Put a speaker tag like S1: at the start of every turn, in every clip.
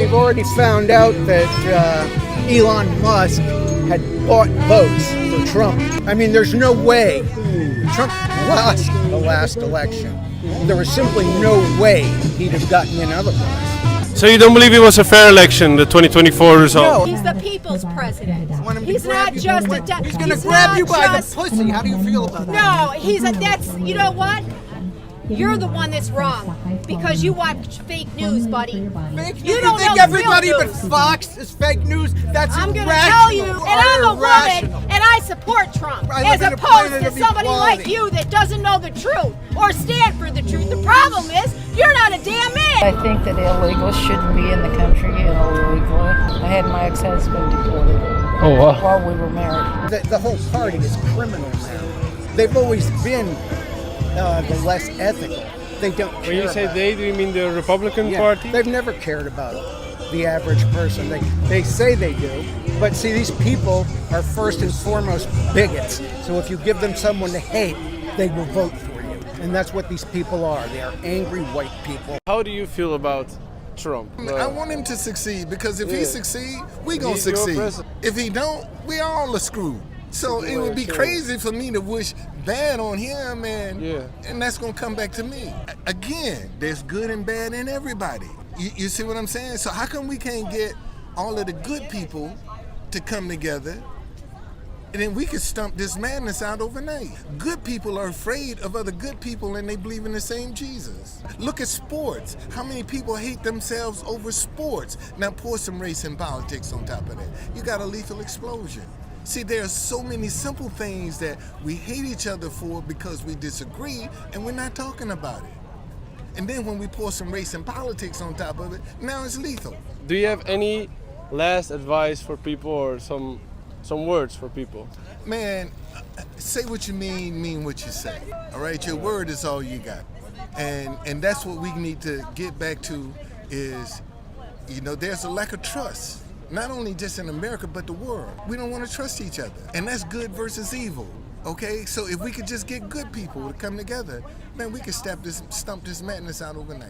S1: they've already found out that Elon Musk had bought votes for Trump. I mean, there's no way Trump lost the last election. There was simply no way he'd have gotten in otherwise.
S2: So you don't believe it was a fair election, the 2024 result?
S3: No. He's the people's president. He's not just a...
S1: He's going to grab you by the pussy. How do you feel about that?
S3: No, that's, you know what? You're the one that's wrong because you watch fake news, buddy.
S1: Fake news?
S3: You don't
S1: think
S3: know
S1: everybody
S3: real
S1: but
S3: news.
S1: Fox is fake news? That's
S3: I'm
S1: irrational.
S3: going to tell you, and I'm a
S1: Irrational.
S3: woman, and I support Trump,
S1: I
S3: as
S1: live in a
S3: opposed
S1: planet
S3: to
S1: of
S3: somebody like
S1: equality.
S3: you that doesn't know the truth or stand for the truth. The problem is, you're not a damn man.
S4: I think that illegals shouldn't be in the country illegally. I had my ex-husband deported while we were married.
S1: The whole party is criminal now. They've always been the less ethical. They don't care.
S2: When you say
S1: about
S2: they, do you mean the Republican
S1: Yeah,
S2: Party?
S1: They've never cared about the average person. They say they do, but see, these people are first and foremost bigots. So if you give them someone to hate, they will vote for you. And that's what these people are. They are angry white people.
S2: How do you feel about Trump?
S5: I want him to succeed because if he succeed, we gonna
S2: He's your
S5: succeed.
S2: president.
S5: If he don't, we all are screwed. So it would be crazy for me to wish bad on him, and that's gonna come back to me. Again, there's good and bad in everybody. You see what I'm saying? So how come we can't get all of the good people to come together, and then we could stump this madness out overnight? Good people are afraid of other good people, and they believe in the same Jesus. Look at sports. How many people hate themselves over sports? Now pour some race and politics on top of that. You got a lethal explosion. See, there are so many simple things that we hate each other for because we disagree, and we're not talking about it. And then when we pour some race and politics on top of it, now it's lethal.
S2: Do you have any last advice for people or some words for people?
S5: Man, say what you mean what you say. All right, your word is all you got. And that's what we need to get back to is, there's a lack of trust. Not only just in America, but the world. We don't want to trust each other. And that's good versus evil, okay? So if we could just get good people to come together, man, we could stump this madness out overnight.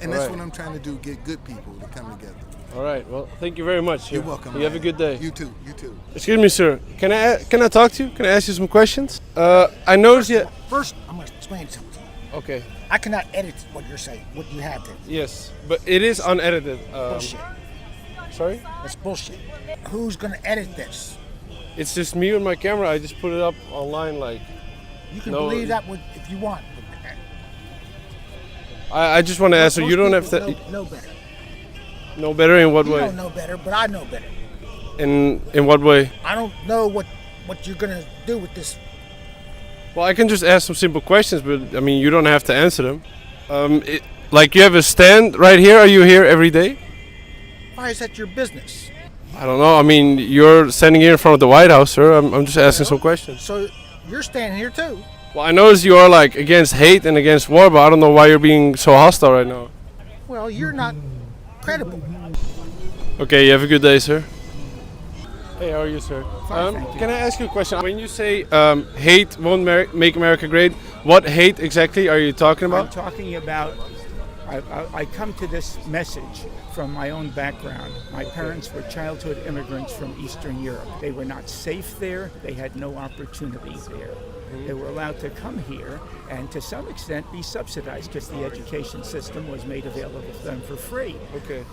S5: And that's what I'm trying to do, get good people to come together.
S2: All right, well, thank you very much.
S5: You're welcome.
S2: You have a good day.
S5: You too.
S2: Excuse me, sir. Can I talk to you? Can I ask you some questions? I noticed you...
S6: First, I'm going to explain something to you.
S2: Okay.
S6: I cannot edit what you're saying, what you have there.
S2: Yes, but it is unedited.
S6: Bullshit.
S2: Sorry?
S6: That's bullshit. Who's going to edit this?
S2: It's just me and my camera. I just put it up online like...
S6: You can believe that if you want.
S2: I just want to ask you, you don't have to...
S6: Know better.
S2: Know better in what
S6: You
S2: way?
S6: don't know better, but I know better.
S2: In what way?
S6: I don't know what you're going to do with this.
S2: Well, I can just ask some simple questions, but I mean, you don't have to answer them. Like you have a stand right here. Are you here every day?
S6: Why is that your business?
S2: I don't know. I mean, you're standing here in front of the White House, sir. I'm just asking some questions.
S6: So you're standing here too.
S2: Well, I notice you are like against hate and against war, but I don't know why you're being so hostile right now.
S6: Well, you're not credible.
S2: Okay, you have a good day, sir. Hey, how are you, sir?
S6: Fine, thank you.
S2: Can I ask you a question? When you say hate won't make America great, what hate exactly are you talking about?
S7: I'm talking about, I come to this message from my own background. My parents were childhood immigrants from Eastern Europe. They were not safe there. They had no opportunity there. They were allowed to come here and to some extent be subsidized because the education system was made available to them for free.
S2: Okay.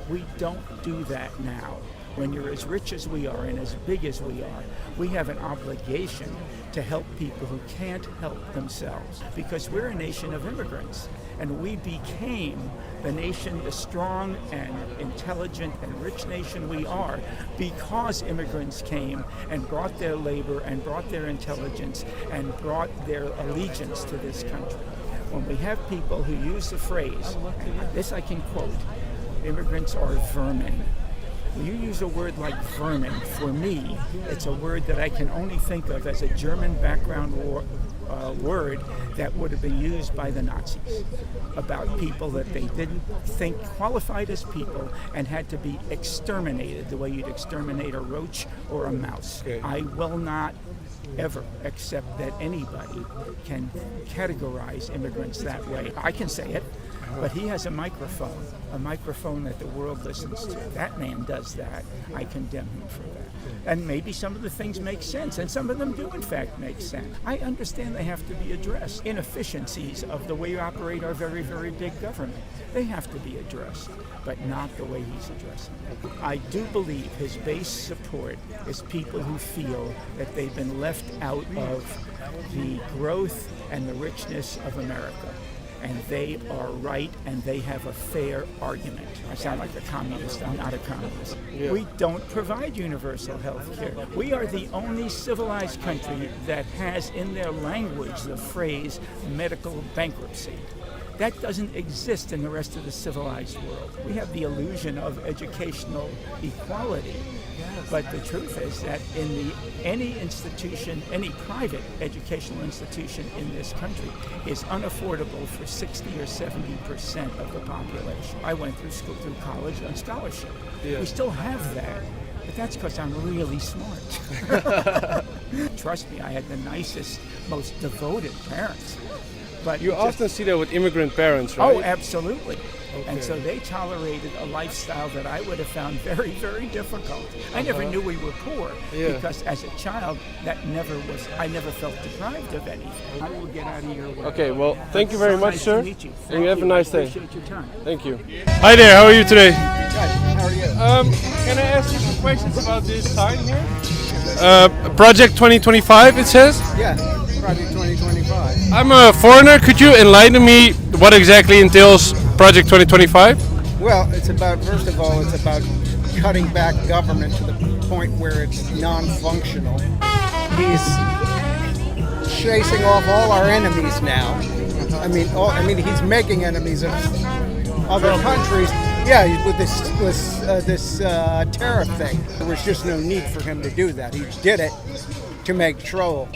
S7: We don't do that now. When you're as rich as we are and as big as we are, we have an obligation to help people who can't help themselves because we're a nation of immigrants. And we became the nation, the strong and intelligent and rich nation we are because immigrants came and brought their labor and brought their intelligence and brought their allegiance to this country. When we have people who use the phrase, and this I can quote, immigrants are vermin. When you use a word like vermin, for me, it's a word that I can only think of as a German background word that would have been used by the Nazis about people that they didn't think qualified as people and had to be exterminated the way you'd exterminate a roach or a mouse.
S2: Okay.
S7: I will not ever accept that anybody can categorize immigrants that way. I can say it. But he has a microphone that the world listens to. That man does that. I condemn him for that. And maybe some of the things make sense, and some of them do in fact make sense. I understand they have to be addressed. Inefficiencies of the way you operate our very, very big government, they have to be addressed, but not the way he's addressing it. I do believe his base support is people who feel that they've been left out of the growth and the richness of America. And they are right, and they have a fair argument. I sound like a communist. I'm not a communist.
S2: Yeah.
S7: We don't provide universal health care. We are the only civilized country that has in their language the phrase medical bankruptcy. That doesn't exist in the rest of the civilized world. We have the illusion of educational equality. But the truth is that in any institution, any private educational institution in this country is unaffordable for 60 or 70% of the population. I went through college on scholarship.
S2: Yeah.
S7: We still have that, but that's because I'm really smart. Trust me, I had the nicest, most devoted parents. But
S2: You often see that with immigrant parents, right?
S7: Oh, absolutely. And so they tolerated a lifestyle that I would have found very, very difficult. I never knew we were poor because as a child, I never felt deprived of anything. I will get out of your way.
S2: Okay, well, thank you very much,
S7: Nice
S2: sir.
S7: to meet you.
S2: And you have a nice day.
S7: Appreciate your time.
S2: Thank you. Hi there, how are you today?
S1: How are you?
S2: Can I ask you some questions about this sign here? Project 2025, it says?
S1: Yeah, Project 2025.
S2: I'm a foreigner. Could you enlighten me what exactly entails Project 2025?
S1: Well, it's about, first of all, it's about cutting back government to the point where it's non-functional. He's chasing off all our enemies now. I mean, he's making enemies of other countries. Yeah, with this tariff thing. There was just no need for him to do that. He did it to make trouble.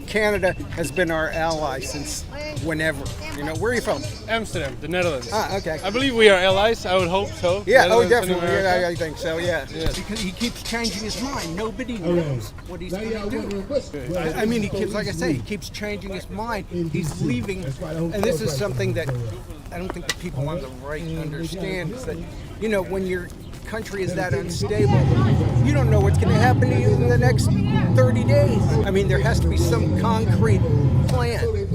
S1: Canada has been our ally since whenever. You know, where are you from?
S2: Amsterdam, the Netherlands.
S1: Ah, okay.
S2: I believe we are allies. I would hope so.
S1: Yeah, oh,
S2: Netherlands and
S1: definitely.
S2: America.
S1: Yeah, I think so, yeah. Because he keeps changing his mind. Nobody knows what he's going to do. I mean, he keeps, like I say, he keeps changing his mind. He's leaving. And this is something that I don't think the people on the right understand, is that, you know, when your country is that unstable, you don't know what's going to happen to you in the next 30 days. I mean, there has to be some concrete plan.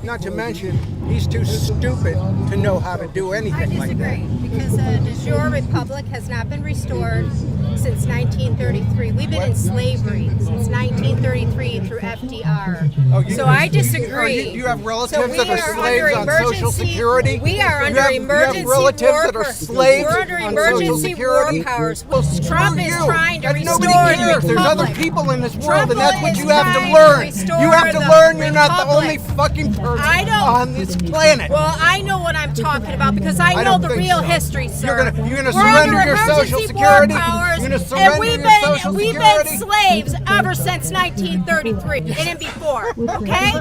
S1: Not to mention, he's too stupid to know how to do
S3: I
S1: anything like that.
S3: disagree, because the de jure republic has not been restored since 1933. We've been in slavery since 1933 through FDR. So I disagree.
S1: You have relatives
S3: So we
S1: that are
S3: are
S1: slaves
S3: under
S1: on Social
S3: emergency-
S1: Security?
S3: we are
S1: You
S3: under
S1: have
S3: emergency
S1: relatives
S3: war
S1: that are
S3: per-
S1: slaves
S3: we're under
S1: on Social
S3: emergency
S1: Security?
S3: war powers.
S1: Well, screw
S3: Trump is
S1: you.
S3: trying to
S1: And
S3: restore
S1: nobody
S3: the
S1: cares. There's other
S3: republic.
S1: people in this world,
S3: Trump
S1: and that's what
S3: is
S1: you have to
S3: trying to
S1: learn.
S3: restore
S1: You have to
S3: the
S1: learn you're not the
S3: republic.
S1: only fucking person
S3: I don't-
S1: on this planet.
S3: Well, I know what I'm talking about because I know
S1: don't
S3: the
S1: think
S3: real
S1: so.
S3: history, sir.
S1: You're gonna
S3: We're
S1: surrender
S3: under
S1: your Social
S3: emergency
S1: Security?
S3: war powers,
S1: You're gonna
S3: and
S1: surrender
S3: we've
S1: your
S3: been
S1: Social
S3: we've
S1: Security?
S3: been slaves ever since 1933 and then before. Okay,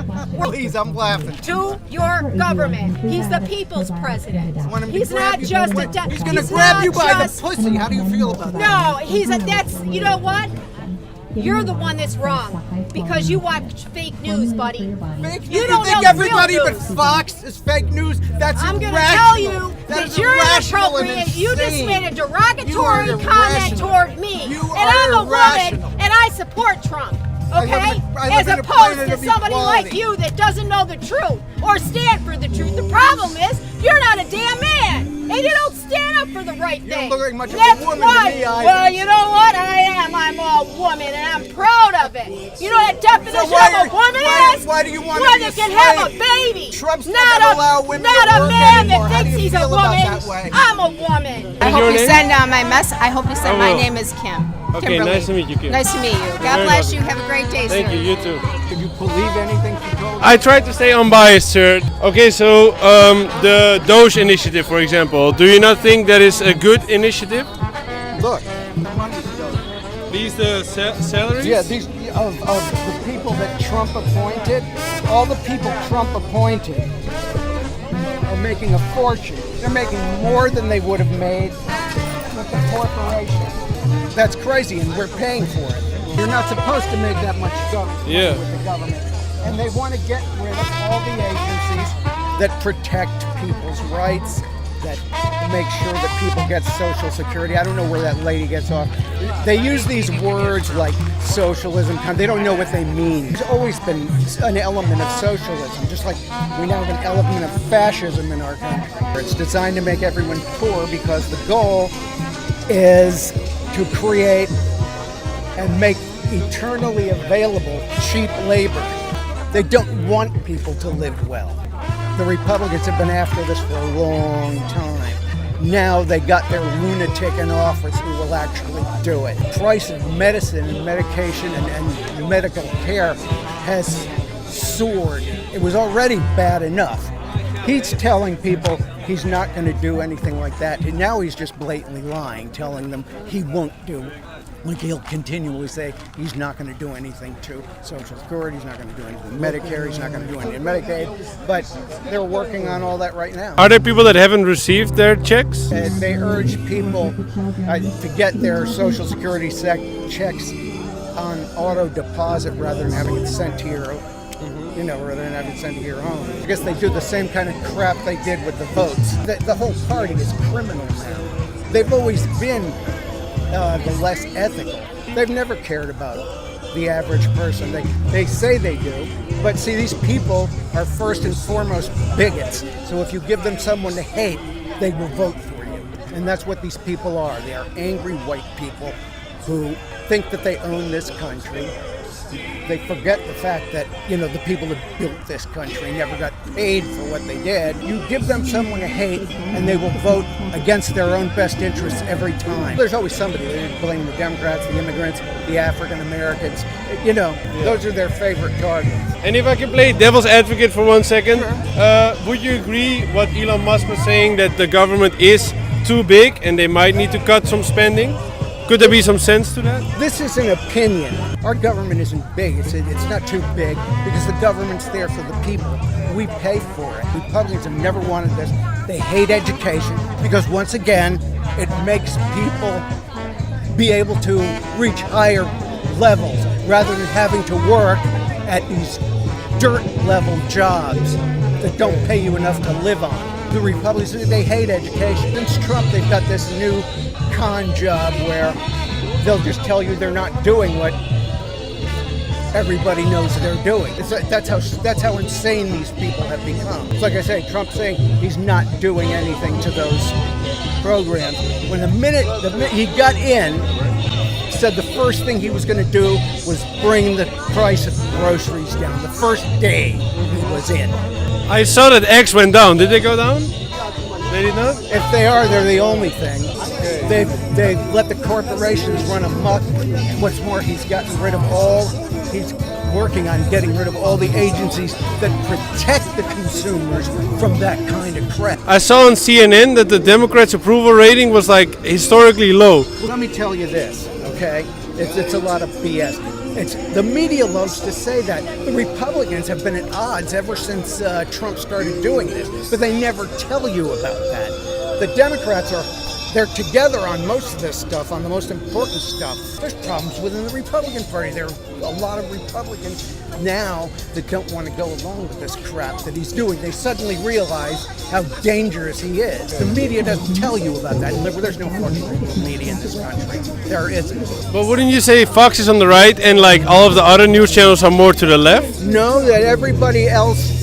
S1: Please, I'm laughing.
S3: to your government. He's the people's president.
S1: Want him to
S3: He's
S1: grab
S3: not
S1: you?
S3: just a.
S1: He's gonna
S3: he's
S1: grab
S3: not
S1: you by
S3: just-
S1: the pussy. How do you feel about that?
S3: No, he's a. That's, you know what? You're the one that's wrong because you watch fake news, buddy.
S1: Fake
S3: You
S1: news.
S3: don't
S1: think
S3: know
S1: everybody
S3: real
S1: but
S3: news.
S1: Fox is fake news? That's
S3: I'm going to
S1: irrational.
S3: tell you
S1: That is
S3: that you're
S1: irrational and
S3: inappropriate. You just
S1: insane.
S3: made a
S1: You are
S3: derogatory comment
S1: irrational.
S3: toward me.
S1: You
S3: And
S1: are
S3: I'm a
S1: irrational.
S3: woman and I support Trump.
S1: I
S3: Okay?
S1: live
S3: As
S1: in a
S3: opposed
S1: planet
S3: to
S1: of
S3: somebody like
S1: equality.
S3: you that doesn't know the truth or stand for the truth. The problem is you're not a damn man. And you don't stand up for the right
S1: You
S3: thing.
S1: don't look like much of a
S3: That's
S1: woman to
S3: why.
S1: me either.
S3: Well, you know what? I am. I'm a woman and I'm proud of it. You know what definition
S1: why
S3: of a woman is?
S1: why do you want to
S3: One
S1: be
S3: that
S1: a
S3: can have a
S1: slave?
S3: baby.
S1: Trump's not
S3: not
S1: gonna
S3: a,
S1: allow women
S3: not
S1: to
S3: a
S1: work
S3: man
S1: anymore.
S3: that
S1: How do
S3: thinks
S1: you
S3: he's a
S1: feel about
S3: woman.
S1: that way?
S3: I'm a woman.
S8: I
S2: Your
S8: hope you
S2: name?
S8: send my mess. I hope you send.
S2: I
S8: My
S2: will.
S8: name is Kim.
S2: Okay,
S8: Kimberly.
S2: nice to meet you, Kim.
S8: Nice to meet you. God
S2: Very
S8: bless
S2: welcome.
S8: you. Have a great day,
S2: Thank
S8: sir.
S2: you, you too.
S1: Did you believe anything she told you?
S2: I tried to stay unbiased, sir. Okay, so the Doge initiative, for example, do you not think that is a good initiative?
S1: Look,
S2: These the salaries?
S1: yeah, these of the people that Trump appointed, all the people Trump appointed are making a fortune. They're making more than they would have made with the corporation. That's crazy, and we're paying for it. You're not supposed to make that much money
S2: Yeah.
S1: with the government. And they want to get rid of all the agencies that protect people's rights, that make sure that people get Social Security. I don't know where that lady gets off. They use these words like socialism. They don't know what they mean. There's always been an element of socialism, just like we now have an element of fascism in our country. It's designed to make everyone poor because the goal is to create and make eternally available cheap labor. They don't want people to live well. The Republicans have been after this for a long time. Now they got their lunatic in office who will actually do it. The price of medicine and medication and medical care has soared. It was already bad enough. He's telling people he's not going to do anything like that. And now he's just blatantly lying, telling them he won't do it. Like he'll continually say he's not going to do anything to Social Security, he's not going to do anything to Medicare, he's not going to do anything to Medicaid, but they're working on all that right now.
S2: Are there people that haven't received their checks?
S1: They urge people to get their Social Security checks on auto deposit rather than having it sent to your rather than having it sent to your home. I guess they do the same kind of crap they did with the votes. The whole party is criminal now. They've always been the less ethical. They've never cared about the average person. They say they do, but see, these people are first and foremost bigots. So if you give them someone to hate, they will vote for you. And that's what these people are. They are angry white people who think that they own this country. They forget the fact that, the people that built this country never got paid for what they did. You give them someone to hate, and they will vote against their own best interests every time. There's always somebody. They blame the Democrats, the immigrants, the African Americans. Those are their favorite targets.
S2: And if I can play devil's advocate for 1 second, would you agree what Elon Musk was saying, that the government is too big and they might need to cut some spending? Could there be some sense to that?
S1: This is an opinion. Our government isn't big. It's not too big because the government's there for the people. We pay for it. Republicans have never wanted this. They hate education because, once again, it makes people be able to reach higher levels rather than having to work at these dirt-level jobs that don't pay you enough to live on. The Republicans, they hate education. Since Trump, they've got this new con job where they'll just tell you they're not doing what everybody knows they're doing. That's how insane these people have become. It's like I say, Trump saying he's not doing anything to those programs. When the minute he got in, said the first thing he was going to do was bring the price of groceries down. The first day he was in.
S2: I saw that eggs went down. Did they go down? They did not?
S1: If they are, they're the only thing. They let the corporations run amok. What's more, he's working on getting rid of all the agencies that protect the consumers from that kind of crap.
S2: I saw on CNN that the Democrats' approval rating was historically low.
S1: Let me tell you this, okay? It's a lot of BS. The media loves to say that. The Republicans have been at odds ever since Trump started doing this, but they never tell you about that. The Democrats they're together on most of this stuff, on the most important stuff. There's problems within the Republican Party. There are a lot of Republicans now that don't want to go along with this crap that he's doing. They suddenly realize how dangerous he is. The media doesn't tell you about that. There's no fucking media in this country. There isn't.
S2: But wouldn't you say Fox is on the right and all of the other news channels are more to the left?
S1: No, that everybody else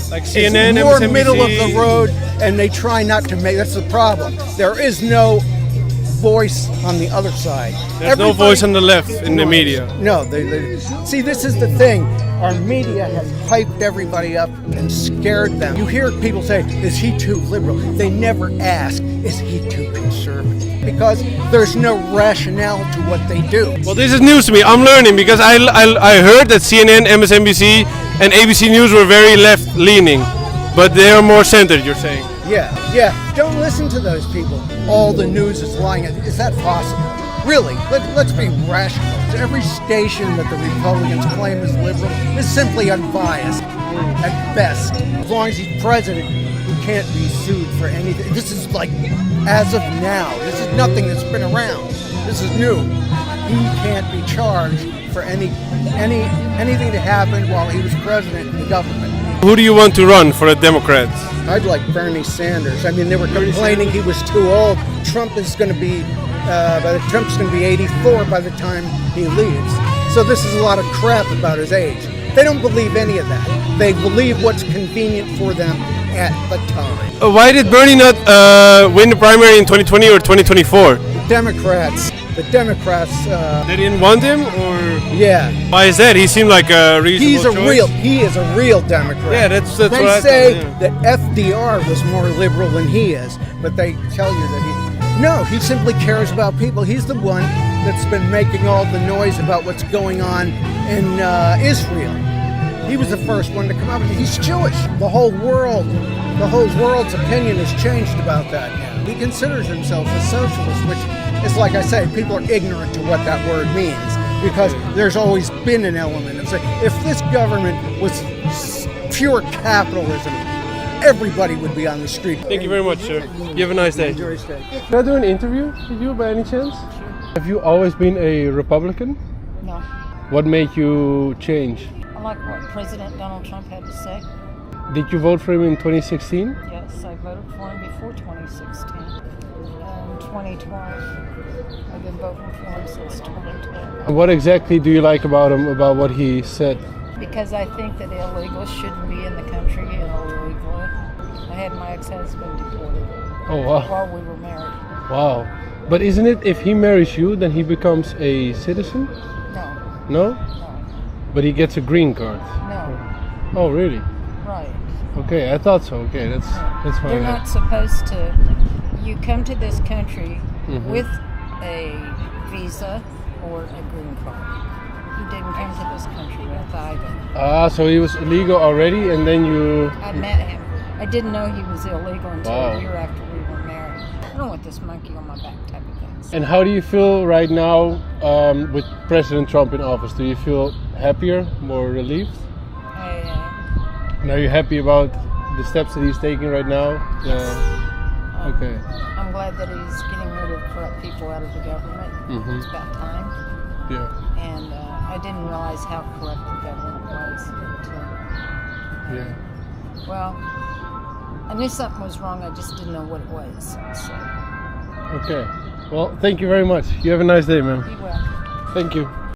S2: like CNN,
S1: is more
S2: MSNBC.
S1: Middle of the road, and they try not to make. That's the problem. There is no voice on the other side.
S2: There's no voice on the left in the media.
S1: No, see, this is the thing. Our media has hyped everybody up and scared them. You hear people say, "Is he too liberal?" They never ask, "Is he too conservative?" Because there's no rationale to what they do.
S2: Well, this is news to me. I'm learning because I heard that CNN, MSNBC, and ABC News were very left-leaning, but they are more centered, you're saying.
S1: Yeah. Don't listen to those people. All the news is lying. Is that possible? Really? Let's be rational. Every station that the Republicans claim is liberal is simply unbiased at best. As long as he's president, he can't be sued for anything. This is as of now. This is nothing that's been around. This is new. He can't be charged for anything that happened while he was president in the government. He
S2: Who do you want to run for the Democrats?
S1: I'd like Bernie Sanders. I mean, they were complaining he was too old. Trump is going to be, Trump's going to be 84 by the time he leaves. So this is a lot of crap about his age. They don't believe any of that. They believe what's convenient for them at the time.
S2: Why did Bernie not win the primary in 2020 or 2024?
S1: The Democrats.
S2: They didn't want him, or
S1: Yeah.
S2: why is that? He seemed like a reasonable choice.
S1: He is a real Democrat.
S2: Yeah, that's
S1: They
S2: what I
S1: say
S2: thought,
S1: that FDR was more liberal than he is, but they tell you that he simply cares about people. He's the one that's been making all the noise about what's going on in Israel. He was the first one to come out. He's Jewish. The whole world's opinion has changed about that now. He considers himself a socialist, which is, like I say, people are ignorant to what that word means, because there's always been an element of saying, if this government was pure capitalism, everybody would be on the street.
S2: Thank you very much, sir. You have a nice day.
S1: Enjoy your stay.
S2: Can I do an interview with you by any chance? Have you always been a Republican?
S4: No.
S2: What made you change?
S4: I like what President Donald Trump had to say.
S2: Did you vote for him in 2016?
S4: Yes, I voted for him before 2016. 2012. I've been voting for him since 2012.
S2: What exactly do you like about him, about what he said?
S4: Because I think that illegals shouldn't be in the country illegally. I had my ex-husband deported
S2: Oh, wow.
S4: while we were married.
S2: Wow. But isn't it, if he marries you, then he becomes a citizen?
S4: No,
S2: No?
S4: no,
S2: But he gets a green card.
S4: no.
S2: Oh, really?
S4: Right.
S2: Okay, I thought so. Okay, that's fine.
S4: They're not supposed to. You come to this country with a visa or a green card. He didn't come to this country with either.
S2: So he was illegal already, and then you...
S4: I met him. I didn't know he was illegal until
S2: Wow.
S4: a year after we were married. I don't want this monkey on my back type of things.
S2: And how do you feel right now with President Trump in office? Do you feel happier, more relieved? And are you happy about the steps that he's taking right now? Okay.
S4: I'm glad that he's getting rid of corrupt people out of the government. It's about time.
S2: Yeah.
S4: And I didn't realize how corrupt the government was until,
S2: Yeah.
S4: well, I knew something was wrong, I just didn't know what it was. So,
S2: Okay. Well, thank you very much. You have a nice day, man.
S4: be well.
S2: Thank you.